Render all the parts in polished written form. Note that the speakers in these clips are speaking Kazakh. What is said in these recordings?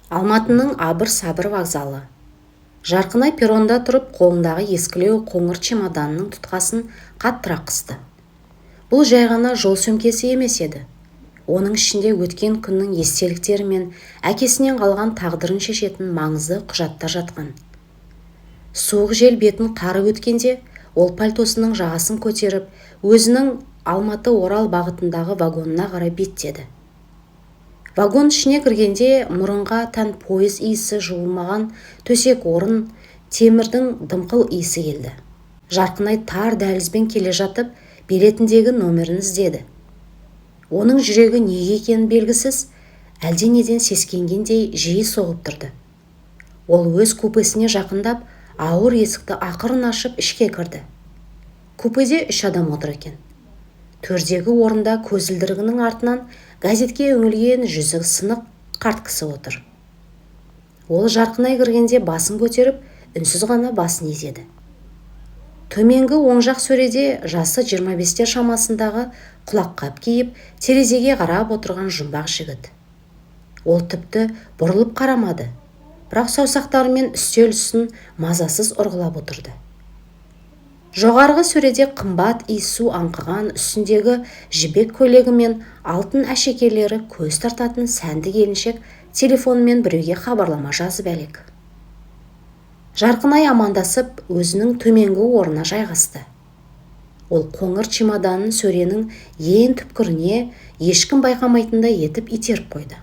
Алматының Абыр-сабыр вокзалы. Жарқынай перронда тұрып, қолындағы ескілеу қоңыр чемоданның тұтқасын қаттырақ қысты. Бұл жай ғана жол сөмкесі емес еді. Оның ішінде өткен күннің естеліктері мен әкесінен қалған тағдырын шешетін маңызды құжаттар жатқан. Суық жел бетін қарып өткенде, ол пальтосының жағасын көтеріп, өзінің Алматы-Орал бағытындағы вагонына қарай беттеді. Вагон ішіне кіргенде мұрынға тән пойыз иісі жуылмаған төсек орын, темірдің дымқыл иісі келді. Жарқынай тар дәлізбен келе жатып, билетіндегі номерін іздеді. Оның жүрегі неге екені белгісіз, әлденеден сескенгендей жиі соғып тұрды. Ол өз купесіне жақындап, ауыр есікті ақырын ашып ішке кірді. Купеде 3 адам отыр екен. Төрдегі орында көзілдірігінің артынан газетке үңілген жүзі сынық қарт кісі отыр. Ол Жарқынай кіргенде басын көтеріп, үнсіз ғана басын изеді. Төменгі оң жақ сөреде жасы 25-тер шамасындағы құлаққап киіп, терезеге қарап отырған жұмбақ жігіт. Ол тіпті бұрылып қарамады, бірақ саусақтарымен үстел үстін мазасыз ұрғылап отырды. Жоғарғы сөреде қымбат иіссу аңқыған үстіндегі жібек көйлегі мен алтын әшекейлері көз тартатын сәнді келіншек телефонмен біреуге хабарлама жазып әлек. Жарқынай амандасып, өзінің төменгі орнына жайғасты. Ол қоңыр чемоданын сөренің ең түпкіріне ешкім байқамайтындай етіп итеріп қойды.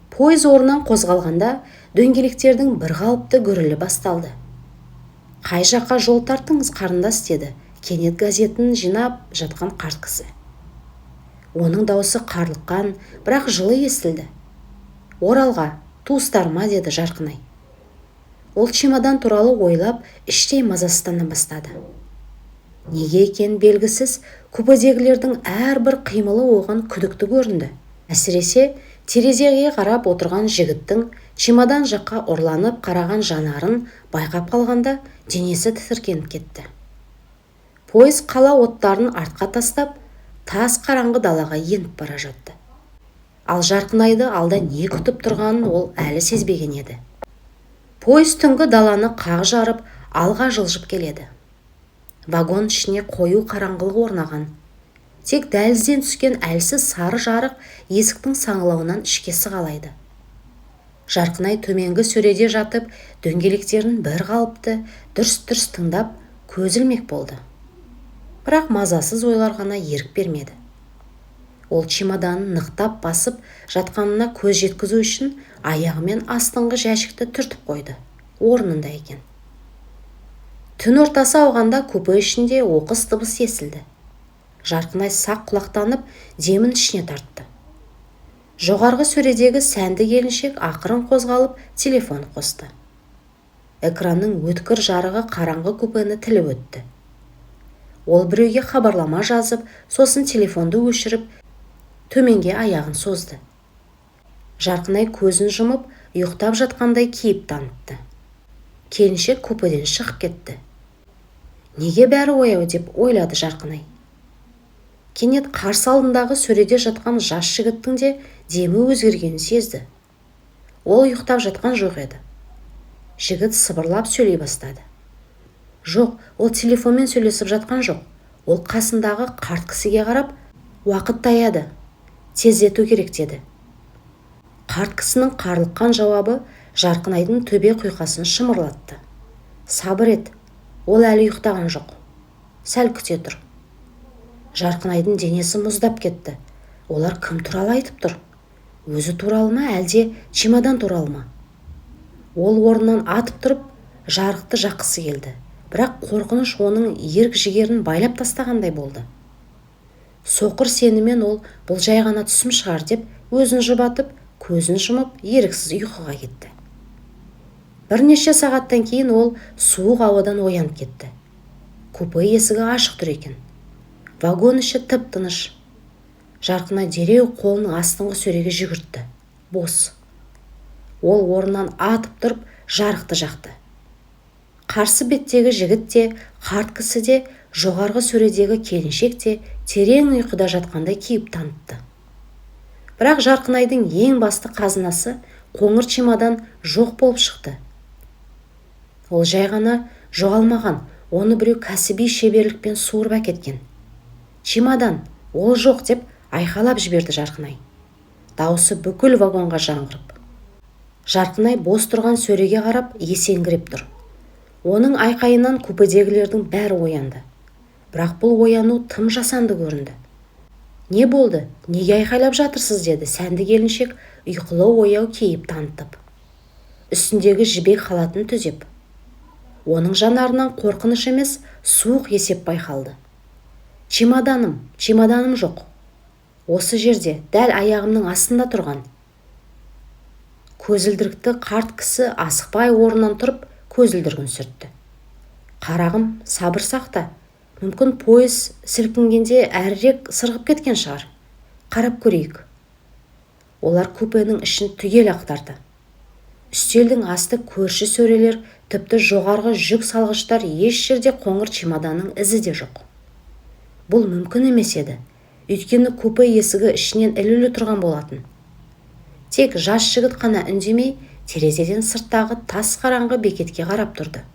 Пойыз орнынан қозғалғанда дөңгелектердің бір қалыпты гүрілі басталды. «Қай жаққа жол тарттыңыз, қарындас?» деді кенет газетін жинап жатқан қарт кісі. Оның даусы қарлыққан, бірақ жылы естілді. «Оралға, туыстарыма», деді Жарқынай. Ол чемодан туралы ойлап, іштей мазасыздана бастады. Неге екені белгісіз, купедегілердің әрбір қимылы оған күдікті көрінді. Әсіресе терезеге қарап отырған жігіттің чемодан жаққа ұрланып қараған жанарын байқап қалғанда денесі тітіркеніп кетті. Пойыз қала оттарын артқа тастап, тас қараңғы далаға еніп бара жатты. Ал Жарқынайды алда не күтіп тұрғанын ол әлі сезбеген еді. Пойыз түнгі даланы қақ жарып, алға жылжып келеді. Вагон ішіне қою қараңғылық орнаған. Тек дәлізден түскен әлсіз сары жарық есіктің саңылауынан ішке сығалайды. Жарқынай төменгі сөреде жатып, дөңгелектерін бір қалыпты, дүрс-дүрс тыңдап, көз ілмек болды. Бірақ мазасыз ойлар ғана ерік бермеді. Ол чемоданын нықтап басып жатқанына көз жеткізу үшін аяғымен астыңғы жәшікті түртіп қойды. Орнында екен. Түн ортасы ауғанда купе ішінде оқыс дыбыс естілді. Жарқынай сақ құлақтанып, демін ішіне тартты. Жоғарғы сөредегі сәнді келіншек ақырын қозғалып телефон қосты. Экранның өткір жарығы қараңғы купені тіліп өтті. Ол біреуге хабарлама жазып, сосын телефонды өшіріп, төменге аяғын созды. Жарқынай көзін жұмып, ұйықтап жатқандай кейіп танытты. Келіншек купеден шығып кетті. Неге бәрі ояу деп ойлады Жарқынай. Кенет қарсы алдындағы сөреде жатқан жас жігіттің де демі өзгергенін сезді. Ол ұйықтап жатқан жоқ еді. Жігіт сыбырлап сөйлей бастады. Жоқ, ол телефонмен сөйлесіп жатқан жоқ. Ол қасындағы қарт кісіге қарап, уақыт таяды, тездету керек деді. Қарт кісінің қарлыққан жауабы Жарқынайдың төбе құйқасын шымырлатты. Сабыр ет, ол әлі ұйықтаған жоқ. Сәл күте тұр. Жарқынайдың денесі мұздап кетті. Олар кім туралы айтып тұр? Өзі туралы ма, әлде чемодан туралы ма? Ол орнынан атып тұрып, жарықты жаққысы келді. Бірақ қорқыныш оның ерік жігерін байлап тастағандай болды. Соқыр сеніммен ол бұл жай ғана түсім шығар деп, өзін жұбатып, көзін жұмып, еріксіз ұйқыға кетті. Бірнеше сағаттан кейін ол суық ауадан оянып кетті. Купе есігі ашық тұр екен. Вагон іші тып-тыныш. Жарқынай дереу қолының астыңғы сөреге жүгіртті. Бос. Ол орнынан атып тұрып, жарықты жақты. Қарсы беттегі жігіт те, қарт кісі де, жоғарғы сөредегі келіншек те терең ұйқыда жатқандай кейіп танытты. Бірақ Жарқынайдың ең басты қазынасы қоңыр чемодан жоқ болып шықты. Ол жай ғана жоғалмаған, оны біреу кәсіби шеберлікпен суырып әкеткен. Чемодан, ол жоқ деп айқайлап жіберді Жарқынай. Дауысы бүкіл вагонға жаңғырып. Жарқынай бос тұрған сөреге қарап есеңгіреп тұр. Оның айқайынан купедегілердің бәрі оянды. Бірақ бұл ояну тым жасанды көрінді. «Не болды? Неге айқайлап жатырсыз?» деді сәнді келіншек ұйқылы ояу кейіп танытып. Үстіндегі жібек халатын түзеп. Оның жанарынан қорқыныш емес, суық есеп байқалды. Чемоданым жоқ. Осы жерде, дәл аяғымның астында тұрған. Көзілдірікті қарт кісі асықпай орнынан тұрып көзілдірігін сүртті. Қарағым, сабыр сақта. Мүмкін пойыз сілкінгенде әрірек сырғып кеткен шығар. Қарап көрейік. Олар купенің ішін түгел ақтарды. Үстелдің асты көрші сөрелер, тіпті жоғарғы жүк салғыштар еш жерде қоңыр чемоданның ізі де жоқ. Бұл мүмкін емес еді. Өйткені купе есігі ішінен ілулі тұрған болатын. Тек жас жігіт қана үндемей, терезеден сырттағы тас қараңғы бекетке қарап тұрды.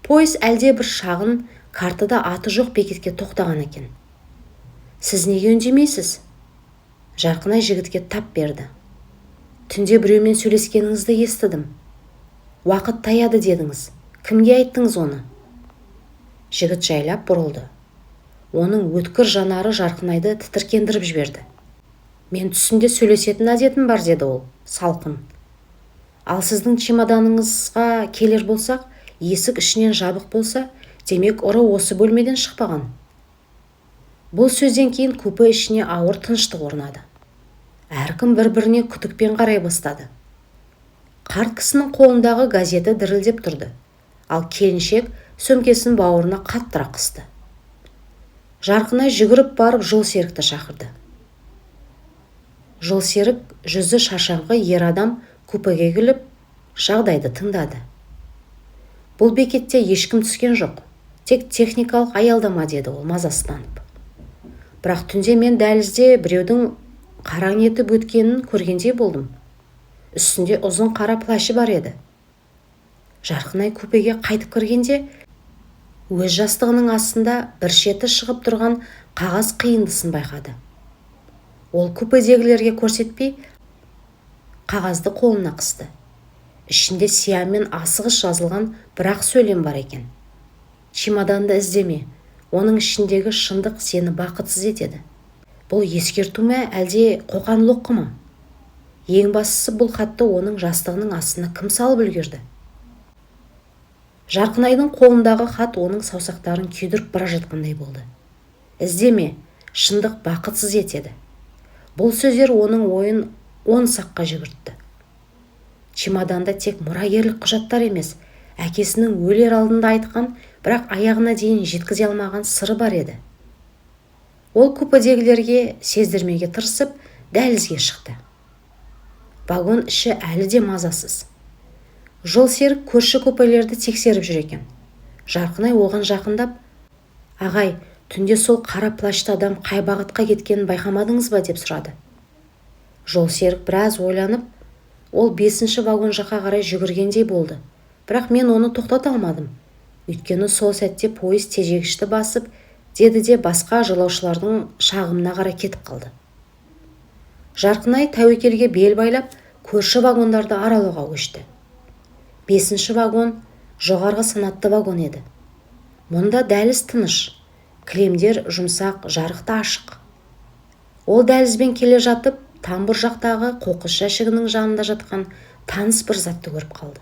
Пойыз әлде бір шағын, картада аты жоқ бекетке тоқтаған екен. «Сіз неге үндемейсіз?» Жарқынай жігітке тап берді. «Түнде біреумен сөйлескеніңізді естідім. Уақыт таяды дедіңіз. Кімге айттыңыз оны?» Жігіт жайлап бұрылды. Оның өткір жанары Жарқынайды тітіркендіріп жіберді. «Мен түсімде сөйлесетін әдетім бар», деді ол, салқын. «Ал сіздің чемоданыңызға келер болсақ, есік ішінен жабық болса, демек ұры осы бөлмеден шықпаған». Бұл сөзден кейін купе ішіне ауыр тыныштық орнады. Әркім бір-біріне күдікпен қарай бастады. Қарт кісінің қолындағы газеті дірілдеп тұрды, ал келіншек сөмкесін бауырына қаттырақ қысты. Жарқынай жүгіріп барып жолсерікті шақырды. Жолсерік жүзі шашаңқы ер адам купеге келіп, жағдайды тыңдады. «Бұл бекетте ешкім түскен жоқ, тек техникалық аялдама», деді ол мазасызданып. «Бірақ түнде мен дәлізде біреудің қараң етіп өткенін көргендей болдым. Үстінде ұзын қара плашы бар еді». Жарқынай купеге қайтып кіргенде, өз жастығының астында бір шеті шығып тұрған қағаз қиындысын байқады. Ол купедегілерге көрсетпей, қағазды қолына қысты. Ішінде сиямен асығыс жазылған бірақ сөйлем бар екен. «Чемоданды іздеме, оның ішіндегі шындық сені бақытсыз етеді». Бұл ескерту ме, әлде қоқан-лоққы ма? Ең бастысы, бұл хатты оның жастығының астына кім салып үлгерді? Жарқынайдың қолындағы хат оның саусақтарын күйдіріп бара жатқандай болды. «Іздеме, шындық бақытсыз етеді». Бұл сөздер оның ойын 10 саққа жүгіртті. Чемоданда тек мұрагерлік құжаттар емес, әкесінің өлер алдында айтқан, бірақ аяғына дейін жеткізе алмаған сыры бар еді. Ол купедегілерге сездірмеге тырысып, дәлізге шықты. Вагон іші әлі де мазасыз. Жолсерік көрші купелерді тексеріп жүр екен. Жарқынай оған жақындап, «Ағай, түнде сол қара плашты адам қай бағытқа кеткенін байқамадыңыз ба?» деп сұрады. Жолсерік біраз ойланып, ол 5-ші вагон жаққа қарай жүгіргендей болды. Бірақ мен оны тоқтата алмадым. Өйткені сол сәтте пойыз тежегішті басып, деді де басқа жолаушылардың шағымына қарай кетіп қалды. Жарқынай тәуекелге бел байлап, көрші вагондарды аралауға көшті. 5-ші вагон жоғарғы санатты вагон еді. Мұнда дәліз тыныш, кілемдер жұмсақ, жарықты ашық. Ол дәлізбен келе жатып, тамбұр жақтағы қоқыс жәшігінің жанында жатқан таныс бір затты көріп қалды.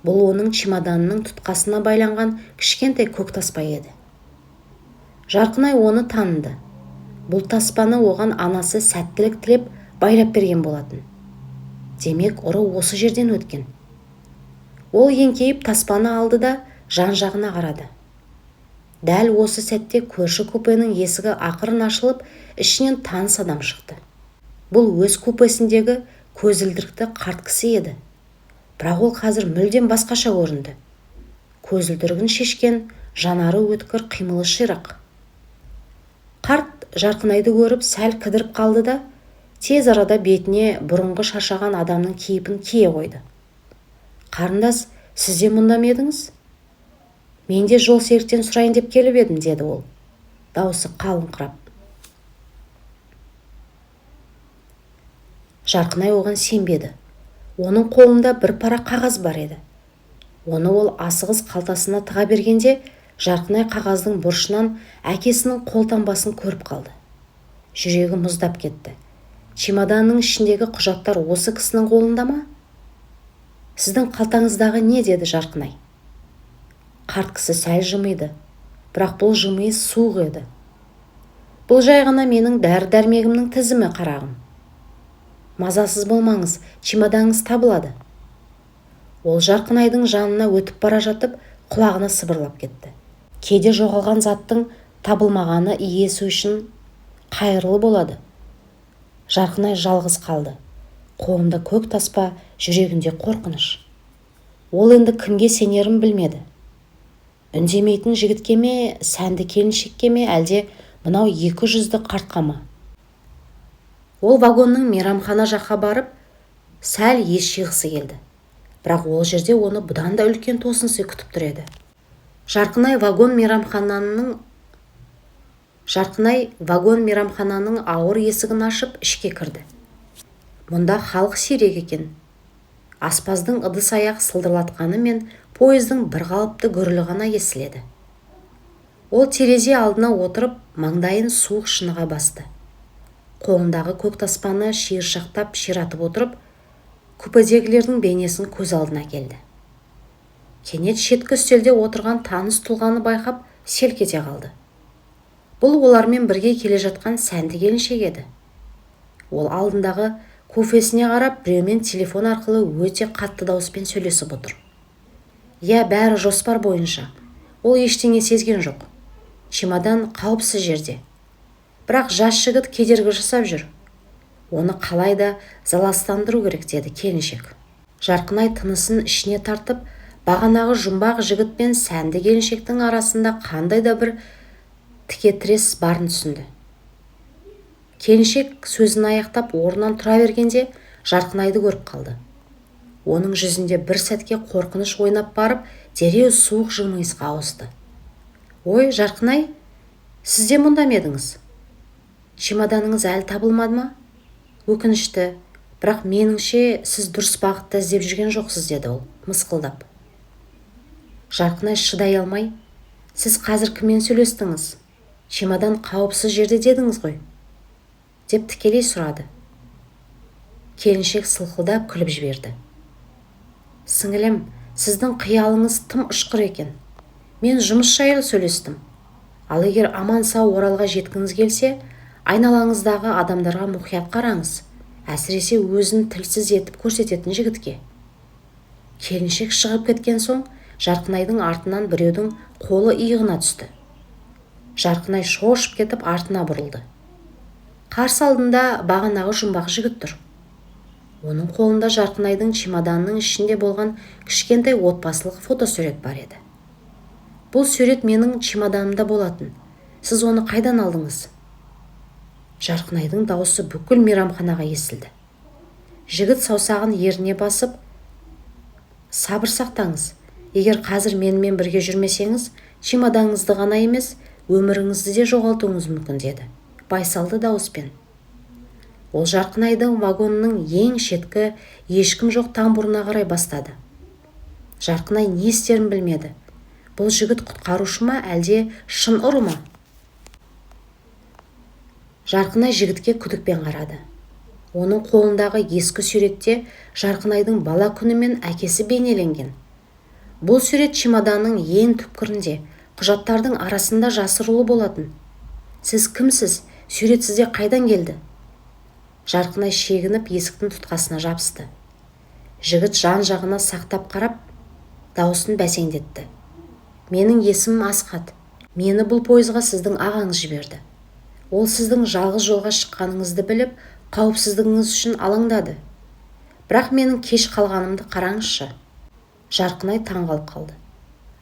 Бұл оның чемоданының тұтқасына байланған кішкентай көк таспа еді. Жарқынай оны таныды. Бұл таспаны оған анасы сәттілік тілеп байлап берген болатын. Демек, ұры осы жерден өткен. Ол еңкейіп таспаны алды да жан-жағына қарады. Дәл осы сәтте көрші купенің есігі ақырын ашылып, ішінен таныс адам шықты. Бұл өз купесіндегі көзілдірікті қарт кісі еді. Бірақ ол қазір мүлдем басқаша көрінді. Көзілдірігін шешкен, жанары өткір, қимылы ширақ. Қарт Жарқынайды көріп сәл кідіріп қалды да, Тез арада бетіне бұрынғы шаршаған адамның кейпін кие қойды. «Қарындас, сіз де мұнда ма едіңіз?» «Мен де жолсеріктен сұрайын деп келіп едім», деді ол, дауысы қалыңқырап. Жарқынай оған сенбеді. Оның қолында бір пара қағаз бар еді. Оны ол асығыс қалтасына тыға бергенде, Жарқынай қағаздың бұрышынан әкесінің қолтаңбасын көріп қалды. Жүрегі мұздап кетті. Чемоданның ішіндегі құжаттар осы кісінің қолында ма? «Сіздің қалтаңыздағы не?» деді Жарқынай. Қарт кісі сәл жымиды, бірақ бұл жымиыс суық еді. «Бұл жай ғана менің дәрі-дәрмегімнің тізімі, қарағым. Мазасыз болмаңыз, чемоданыңыз табылады». Ол Жарқынайдың жанына өтіп бара жатып, құлағына сыбырлап кетті. Кейде жоғалған заттың табылмағаны иесі үшін қайырлы болады. Жарқынай жалғыз қалды. Қолында көк таспа, жүрегінде қорқыныш. Ол енді кімге сенерін білмеді. Үндемейтін жігітке ме, сәнді келіншекке ме, әлде мынау 200-ді қартқа ма? Ол вагонның мейрамхана жаққа барып, сәл ес жиғысы келді. Бірақ ол жерде оны бұдан да үлкен тосынсый күтіп тұр еді. Жарқынай вагон мейрамхананың ауыр есігін ашып ішке кірді. Мұнда халық сирек екен. Аспаздың ыдыс-аяқ сылдырлатқаны мен пойыздың бір қалыпты гүрілі ғана естіледі. Ол терезе алдына отырып, маңдайын суық шыныға басты. Қолындағы көк таспаны шиыршақтап ширатып отырып, купедегілердің бейнесін көз алдына келді. Кенет шеткі үстелде отырған таныс тұлғаны байқап, селк ете қалды. Бұл олармен бірге келе жатқан сәнді келіншек еді. Ол алдындағы кофесіне қарап, біреумен телефон арқылы өте қатты дауыспен сөйлесіп отыр. «Я, бәрі жоспар бойынша. Ол ештеңе сезген жоқ. Чемодан қауіпсіз жерде. Бірақ жас жігіт кедергі жасап жүр. Оны қалайда заластандыру керек», деді келіншек. Жарқынай тынысын ішіне тартып, бағанағы жұмбақ жігіт пен сәнді келіншектің арасында қандай да бір тікетірес барын түсінді. Келіншек сөзін аяқтап орнынан тұра бергенде Жарқынайды көріп қалды. Оның жүзінде бір сәтке қорқыныш ойнап барып, дереу суық жымиысқа ауысты. «Ой, Жарқынай, сіз де мұнда ма едіңіз? Чемоданыңыз әлі табылмады ма? Өкінішті, бірақ меніңше сіз дұрыс бағытта іздеп жүрген жоқсыз», деді ол, мысқылдап. Жарқынай шыдай алмай, «Сіз қазір кіммен сөйлестіңіз? Чемодан қауіпсіз жерде дедіңіз ғой?» деп тікелей сұрады. Келіншек сылқылдап күліп жіберді. «Сіңілім, сіздің қиялыңыз тым ұшқыр екен. Мен жұмыс жайлы сөйлестім. Ал егер аман-сау Оралға жеткіңіз келсе, айналаңыздағы адамдарға мұқият қараңыз, әсіресе өзін тілсіз етіп көрсететін жігітке». Келіншек шығып кеткен соң, Жарқынайдың артынан біреудің қолы иығына түсті. Жарқынай шошып кетіп артына бұрылды. Қарсы алдында бағанағы жұмбақ жігіт тұр. Оның қолында Жарқынайдың чемоданының ішінде болған кішкентай отбасылық фотосурет бар еді. «Бұл сурет менің чемоданымда болатын. Сіз оны қайдан алдыңыз?» Жарқынайдың дауысы бүкіл мейрамханаға естілді. Жігіт саусағын еріне басып, «Сабыр сақтаңыз. Егер қазір менімен бірге жүрмесеңіз, чемоданыңызды ғана емес, өміріңізді де жоғалтуыңыз мүмкін», деді байсалды дауыспен. Ол Жарқынайдың вагонының ең шеткі, ешкім жоқ тамбурына қарай бастады. Жарқынай не істерін білмеді. Бұл жігіт құтқарушы ма, әлде шын ұры ма? Жарқынай жігітке күдікпен қарады. Оның қолындағы ескі суретте Жарқынайдың бала күні мен әкесі бейнеленген. Бұл сурет чемоданның ең түпкірінде, құжаттардың арасында жасырулы болатын. «Сіз кімсіз? Сурет сізде қайдан келді?» Жарқынай шегініп есіктің тұтқасына жабысты. Жігіт жан-жағына сақтап қарап, дауысын бәсеңдетті. «Менің есімім Асқат. Мені бұл пойызға сіздің ағаңыз жіберді. Ол сіздің жалғыз жолға шыққаныңызды біліп, қауіпсіздігіңіз үшін алаңдады. Бірақ менің кеш қалғанымды қараңызшы». Жарқынай таңғалып қалды.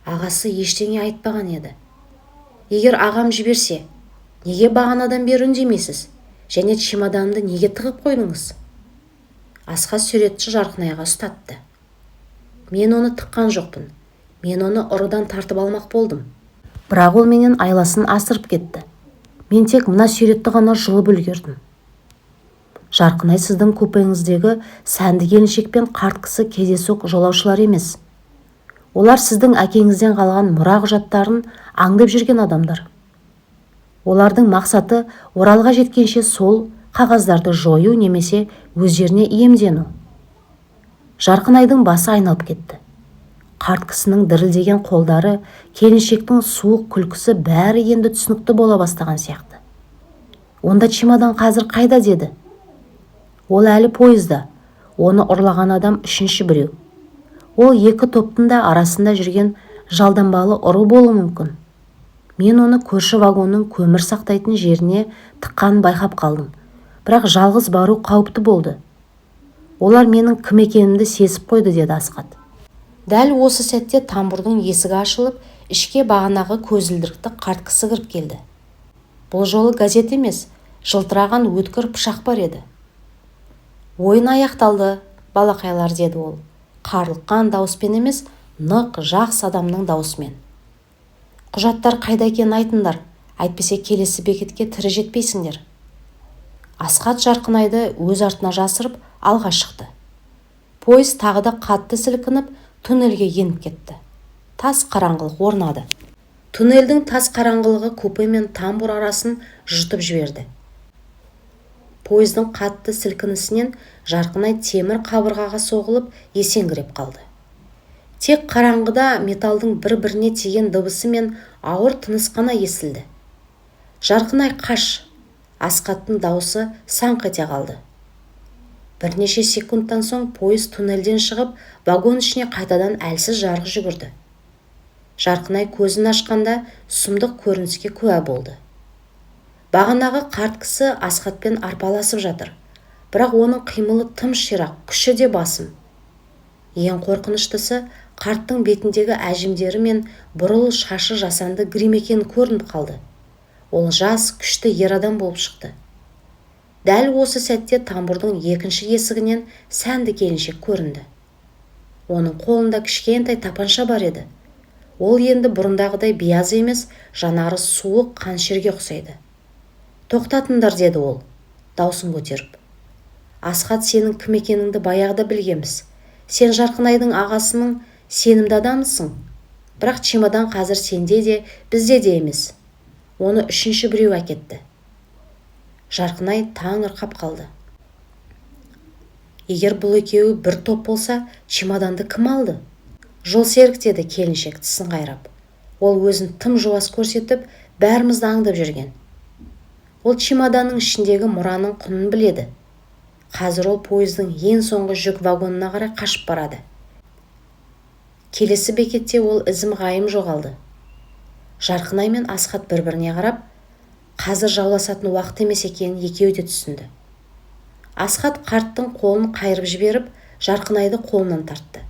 Ағасы ештеңе айтпаған еді. «Егер ағам жіберсе, неге бағанадан бері үндемейсіз? және чемоданды неге тығып қойдыңыз? Асқат суретші Жарқынайға ұстатты. Мен оны тыққан жоқпын. Мен оны ұрыдан тартып алмақ болдым. Бірақ ол менен айласын асырып кетті. Мен тек мына суретті ғана жұлып үлгердім. Жарқынай сіздің купеңіздегі сәнді келіншек пен қарт кісі кездейсоқ жолаушылар емес. Олар сіздің әкеңізден қалған мұра құжаттарын аңдып жүрген адамдар. Олардың мақсаты Оралға жеткенше сол қағаздарды жою немесе өздеріне иемдену. Жарқынайдың басы айналып кетті. Қарт кісінің дірілдеген қолдары, келіншектің суық күлкісі бәрі енді түсінікті бола бастаған сияқты. Онда чемодан қазір қайда деді? Ол әлі пойызда. Оны ұрлаған адам үшінші біреу. Ол екі топтың да арасында жүрген жалданбалы ұры болуы мүмкін. Мен оны көрші вагонның көмір сақтайтын жеріне тыққанын байқап қалдым. Бірақ жалғыз бару қауіпті болды. Олар менің кім екенімді сезіп қойды, деді Асқат. Дәл осы сәтте тамбурдың есігі ашылып, ішке бағанағы көзілдірікті қарт кісі кіріп келді. Бұл жолы газет емес, жылтыраған өткір пышақ бар еді. Ойын аяқталды, балақайлар, деді ол. Қарлыққан дауыспен емес, нық жақсы адамның дауысымен. Құжаттар қайда екенін айтыңдар, әйтпесе келесі бекетке тірі жетпейсіңдер. Асқат Жарқынайды өз артына жасырып алға шықты. Пойыз тағы да қатты сілкініп, туннельге еніп кетті. Тас қараңғылық орнады. Туннельдің тас қараңғылығы купе мен тамбур арасын жұтып жіберді. Пойыздың қатты сілкінісінен Жарқынай темір қабырғаға соғылып есеңгіреп қалды. Тек қараңғыда металдың бір-біріне тиген дыбысы мен ауыр тыныс қана естілді. Жарқынай, қаш! Асқаттың даусы саңқ ете қалды. Бірнеше секундтан соң пойыз туннельден шығып, вагон ішіне қайтадан әлсіз жарық жүгірді. Жарқынай көзін ашқанда сұмдық көрініске куә болды. Бағанағы қарт кісі Асқатпен арпаласып жатыр. Бірақ оның қимылы тым ширақ, күші де басым. Ең қорқыныштысы, қарттың бетіндегі әжімдері мен бұрыл шашы жасанды грим екені көрініп қалды. Ол жас, күшті ер адам болып шықты. Дәл осы сәтте тамбурдың екінші есігінен сәнді келіншек көрінді. Оның қолында кішкентай тапанша бар еді. Ол енді бұрындағыдай биязы емес, жанары суық қаншерге ұқсайды. Тоқтатыңдар, деді ол, даусын көтеріп. Асқат, сенің кім екеніңді баяғыда білгенбіз. Сен Жарқынайдың ағасының сенімді адамысың. Бірақ чемодан қазір сенде де, бізде де емес. Оны үшінші біреу әкетті. Жарқынай таңырқап қалды. Егер бұл екеуі бір топ болса, чемоданды кім алды? Жолсерік, деді келіншек тісін қайрап. Ол өзін тым жуас көрсетіп, бәрімізді аңдып жүрген. Ол чемоданның ішіндегі мұраның құнын біледі. Қазір ол пойыздың ең соңғы жүк вагонына қарай қашып барады. Келесі бекетте ол ізім ғайым жоғалды. Жарқынай мен Асқат бір-біріне қарап, қазір жауласатын уақыт емес екенін екеуі де түсінді. Асқат қарттың қолын қайырып жіберіп, Жарқынайды қолынан тартты.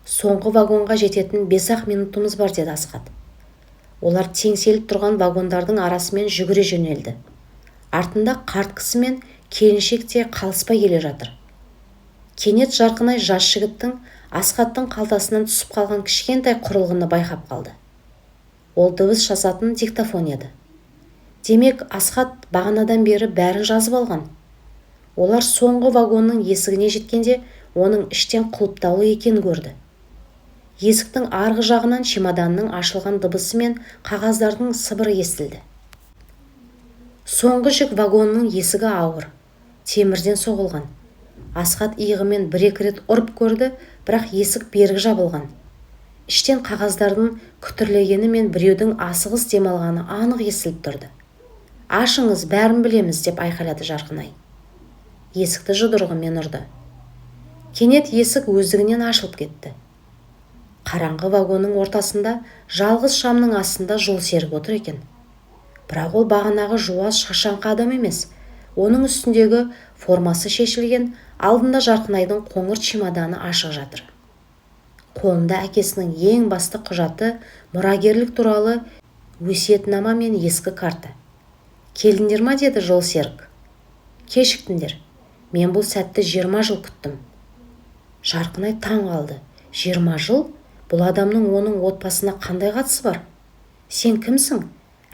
Соңғы вагонға жететін 5-ақ минутымыз бар, деді Асқат. Олар теңселіп тұрған вагондардың арасымен жүгіре жөнелді. Артында қарт кісі мен келіншек те қалыспай келе жатыр. Кенет Жарқынай жас жігіттің Асқаттың қалтасынан түсіп қалған кішкентай құрылғыны байқап қалды. Ол дыбыс жазатын диктофон еді. Демек, Асқат бағанадан бері бәрін жазып алған. Олар соңғы вагонның есігіне жеткенде оның іштен құлыптаулы екенін көрді. Есіктің арғы жағынан чемоданның ашылған дыбысы мен қағаздардың сыбыры естілді. Соңғы жүк вагонның есігі ауыр, темірден соғылған. Асқат иығымен бір-екі рет ұрып көрді, бірақ есік бергі жабылған. Іштен қағаздардың күтірлегені мен біреудің асығыс демалғаны анық естіліп тұрды. Ашыңыз, бәрін білеміз, деп айқайлады Жарқынай. Есікті жұдырығымен ұрды. Кенет есік өздігінен ашылып кетті. Қараңғы вагонның ортасында жалғыз шамның астында жолсерік отыр екен. Бірақ ол бағанағы жуас шашаңқы адам емес. Оның үстіндегі формасы шешілген, алдында Жарқынайдың қоңыр чемоданы ашық жатыр. Қолында әкесінің ең басты құжаты, мұрагерлік туралы өсиетнама мен ескі карта. Келдіңдер ма, деді Жолсерік. Кешіктіңдер. Мен бұл сәтті 20 жыл күттім. Жарқынай таң қалды. 20 жыл? Бұл адамның оның отбасына қандай қатысы бар? Сен кімсің?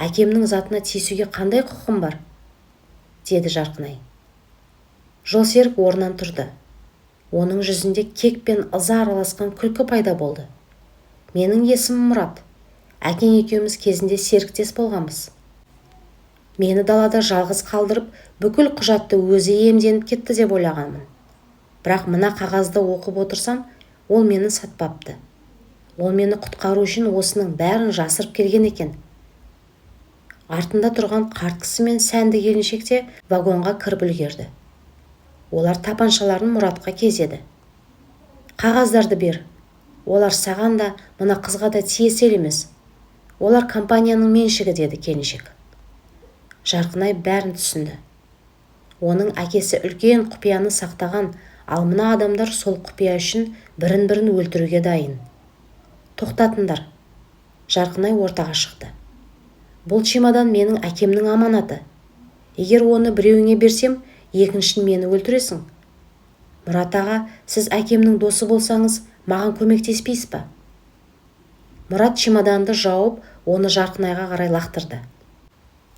Әкемнің затына тиісуге қандай құқым бар? Деді Жарқынай. Жолсерік орнынан тұрды. Оның жүзінде кек пен ыза араласқан күлкі пайда болды. Менің есімім Мұрат. Әкең екеуміз кезінде серіктес болғанбыз. Мені далада жалғыз қалдырып, бүкіл құжатты өзі иемденіп кетті деп ойлағанмын. Бірақ мына қағазды оқып отырсам, ол мені сатпапты. Ол мені құтқару үшін осының бәрін жасырып келген екен. Артында тұрған қарт кісі мен сәнді келіншек те вагонға кіріп үлгерді. Олар тапаншаларын Мұратқа кезеді. Қағаздарды бер. Олар саған да, мына қызға да тиесілі емес. Олар компанияның меншігі, деді келіншек. Жарқынай бәрін түсінді. Оның әкесі үлкен құпияны сақтаған, ал мына адамдар сол құпия үшін бірін-бірін өлтіруге дайын. Тоқтатыңдар. Жарқынай ортаға шықты. Бұл чемодан менің әкемнің аманаты. Егер оны біреуіңе берсем, екіншін мені өлтіресің. Мұрат аға, сіз әкемнің досы болсаңыз, маған көмектеспейсіз ба? Мұрат чемоданды жауып, оны Жарқынайға қарай лақтырды.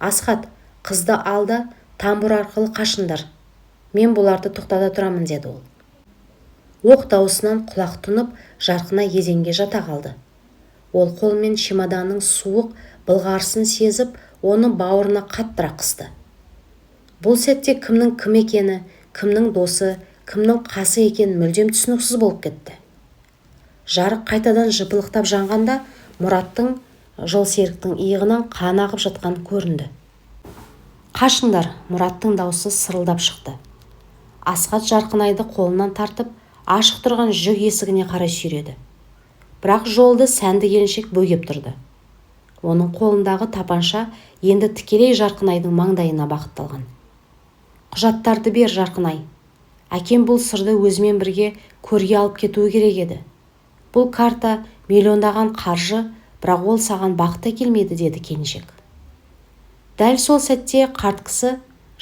Асхат, қызды алда, тамбур арқылы қашындар. Мен бұларды тоқтата тұрамын, деді ол. Оқ даусынан құлақ тұнып, Жарқынай еденге жата қалды. Ол қолмен чемоданның суық былғарысын сезіп, оны бауырына қаттырақ қысты. Бұл сәтте кімнің кім екені, кімнің досы, кімнің қасы екені мүлдем түсініксіз болып кетті. Жарық қайтадан жыпылықтап жанғанда, Мұраттың Жолсеріктің иығынан қан ағып жатқан көрінді. Қашыңдар, Мұраттың даусы сырылдап шықты. Асхат Жарқынайды қолынан тартып, ашық тұрған жүк есігіне қарай сүйреді. Бірақ жолды сәнді келіншек бөгеп тұрды. Оның қолындағы тапанша енді тікелей Жарқынайдың маңдайына бағытталған. Құжаттарды бер, Жарқынай. Әкем бұл сырды өзімен бірге көрге алып кетуі керек еді. Бұл карта миллиондаған қаржы, бірақ ол саған бақыт әкелмейді, деді келіншек. Дәл сол сәтте қарт кісі,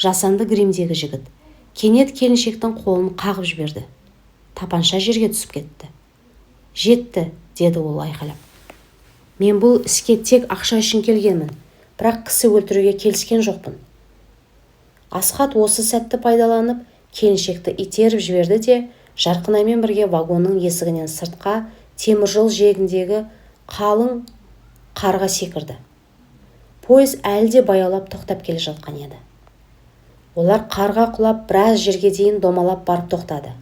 жасанды гримдегі жігіт, кенет келіншектің қолын қағып жіберді. Тапанша жерге түсіп кетті. Жетті, деді ол айқайлап. Мен бұл іске тек ақша үшін келгенмін, бірақ кісі өлтіруге келіскен жоқпын. Асхат осы сәтті пайдаланып, келіншекті итеріп жіберді де, Жарқынаймен бірге вагонның есігінен сыртқа теміржол жиегіндегі қалың қарға секірді. Пойыз әлде баяулап тоқтап келе жатқан еді. Олар қарға құлап біраз жерге дейін домалап барып тоқтады.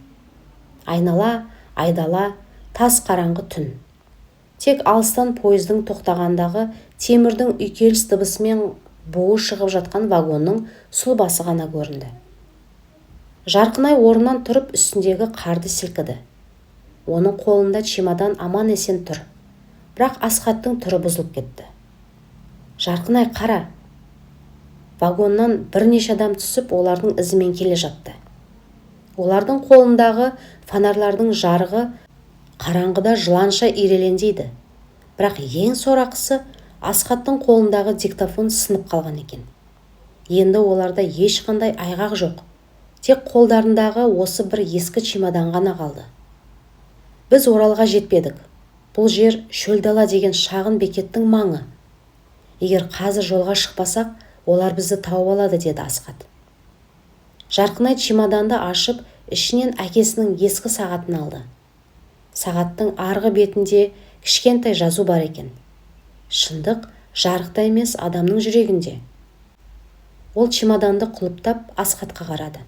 Айнала, айдала, тас қараңғы түн. Тек алыстан пойыздың тоқтағандағы темірдің үйкеліс дыбысымен буы шығып жатқан вагонның сұлбасы ғана көрінді. Жарқынай орнынан тұрып үстіндегі қарды сілкіді. Оның қолында чемодан аман есен тұр. Бірақ Асхаттың түрі бұзылып кетті. Жарқынай, қара. Вагоннан бірнеше адам түсіп, олардың ізімен келе жатты. Олардың қолындағы фонарлардың жарығы қараңғыда жыланша ирелендейді. Бірақ ең сорақысы, Асхаттың қолындағы диктофон сынып қалған екен. Енді оларда ешқандай айғақ жоқ. Тек қолдарындағы осы бір ескі чемодан ғана қалды. Біз Оралға жетпедік. Бұл жер Шөлдала деген шағын бекеттің маңы. Егер қазір жолға шықпасақ, олар бізді тауып алады, деді Асхат. Жарқынай чемоданды ашып, ішінен әкесінің ескі сағатын алды. Сағаттың арғы бетінде кішкентай жазу бар екен. Шындық жарықта емес, адамның жүрегінде. Ол чемоданды құлыптап Асхатқа қарады.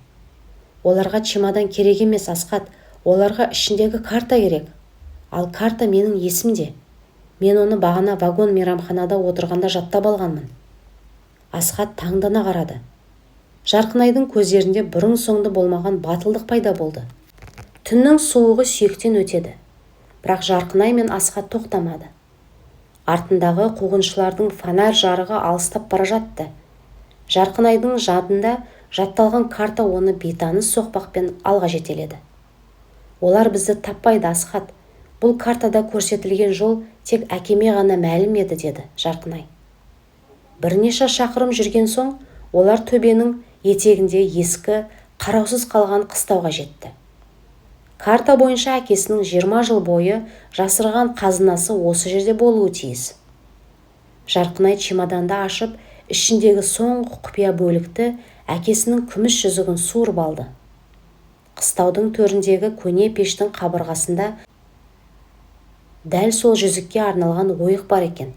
Оларға чемодан керек емес, Асхат, оларға ішіндегі карта керек. Ал карта менің есімде. Мен оны бағана вагон мейрамханада отырғанда жаттап алғанмын. Асхат таңдана қарады. Жарқынайдың көздерінде бұрын соңды болмаған батылдық пайда болды. Түннің суығы сүйектен өтеді. Бірақ Жарқынай мен Асхат тоқтамады. Артындағы қуғыншылардың фонарь жарығы алыстап бара жатты. Жарқынайдың жадында жатталған карта оны бейтаныс соқпақпен алға жетеледі. Олар бізді таппайды, Асхат. Бұл картада көрсетілген жол тек әкеме ғана мәлім еді, деді Жарқынай. Бірнеше шақырым жүрген соң, олар төбенің етегінде ескі, қараусыз қалған қыстауға жетті. Карта бойынша әкесінің 20 жыл бойы жасырған қазынасы осы жерде болуы тиіс. Жарқынай чемоданды ашып, ішіндегі соңғы құпия бөлікті әкесінің күміс жүзігін суырып алды. Қыстаудың төріндегі көне пештің қабырғасында дәл сол жүзікке арналған ойық бар екен.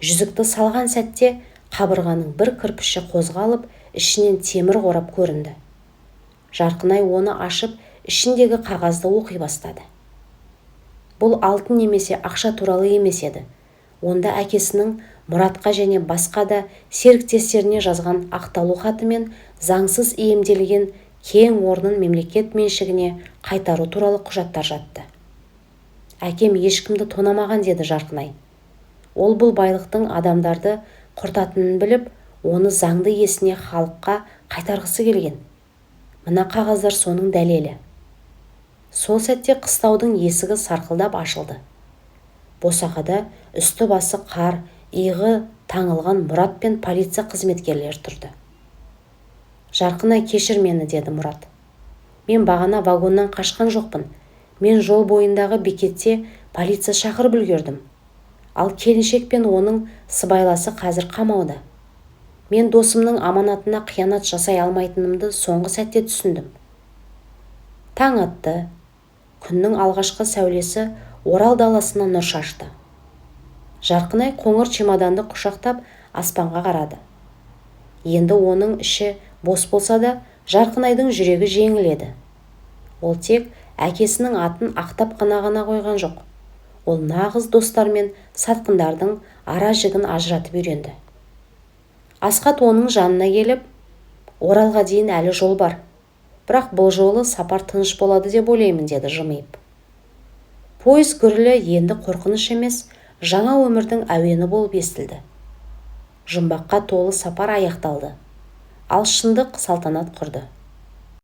Жүзікті салған сәтте қабырғаның бір кірпіші қозғалып, ішінен темір қорап көрінді. Жарқынай оны ашып, ішіндегі қағазды оқи бастады. Бұл алтын немесе ақша туралы емес еді. Онда әкесінің Мұратқа және басқа да серіктестеріне жазған ақталу хаты мен заңсыз иемделген кең орнын мемлекет меншігіне қайтару туралы құжаттар жатты. Әкем ешкімді тонамаған, деді Жарқынай. Ол бұл байлықтың адамдарды құртатынын біліп, оны заңды иесіне халыққа қайтарғысы келген. Мына қағаздар соның дәлелі. Сол сәтте қыстаудың есігі сарқылдап ашылды. Босағада үсті басы қар, иығы таңылған Мұрат пен полиция қызметкерлері тұрды. Жарқынай, кешір мені, деді Мұрат. Мен бағана вагоннан қашқан жоқпын. Мен жол бойындағы бекетте полиция шақырып үлгердім. Ал келіншек пен оның сыбайласы қазір қамауда. Мен досымның аманатына қиянат жасай алмайтынымды соңғы сәтте түсіндім. Таң атты. Күннің алғашқы сәулесі Орал даласына нұр шашты. Жарқынай қоңыр чемоданды құшақтап аспанға қарады. Енді оның іші бос болса да, Жарқынайдың жүрегі жеңіледі. Ол тек әкесінің атын ақтап қана қойған жоқ. Ол нағыз достар мен сатқындардың ара жігін ажыратып үйренді. Асқат оның жанына келіп, Оралға дейін әлі жол бар. Бірақ бұл жолы сапар тыныш болады деп ойлаймын, деді жымиып. Пойыз гүрілі енді қорқыныш емес, жаңа өмірдің әуені болып естілді. Жұмбаққа толы сапар аяқталды. Ал шындық салтанат құрды.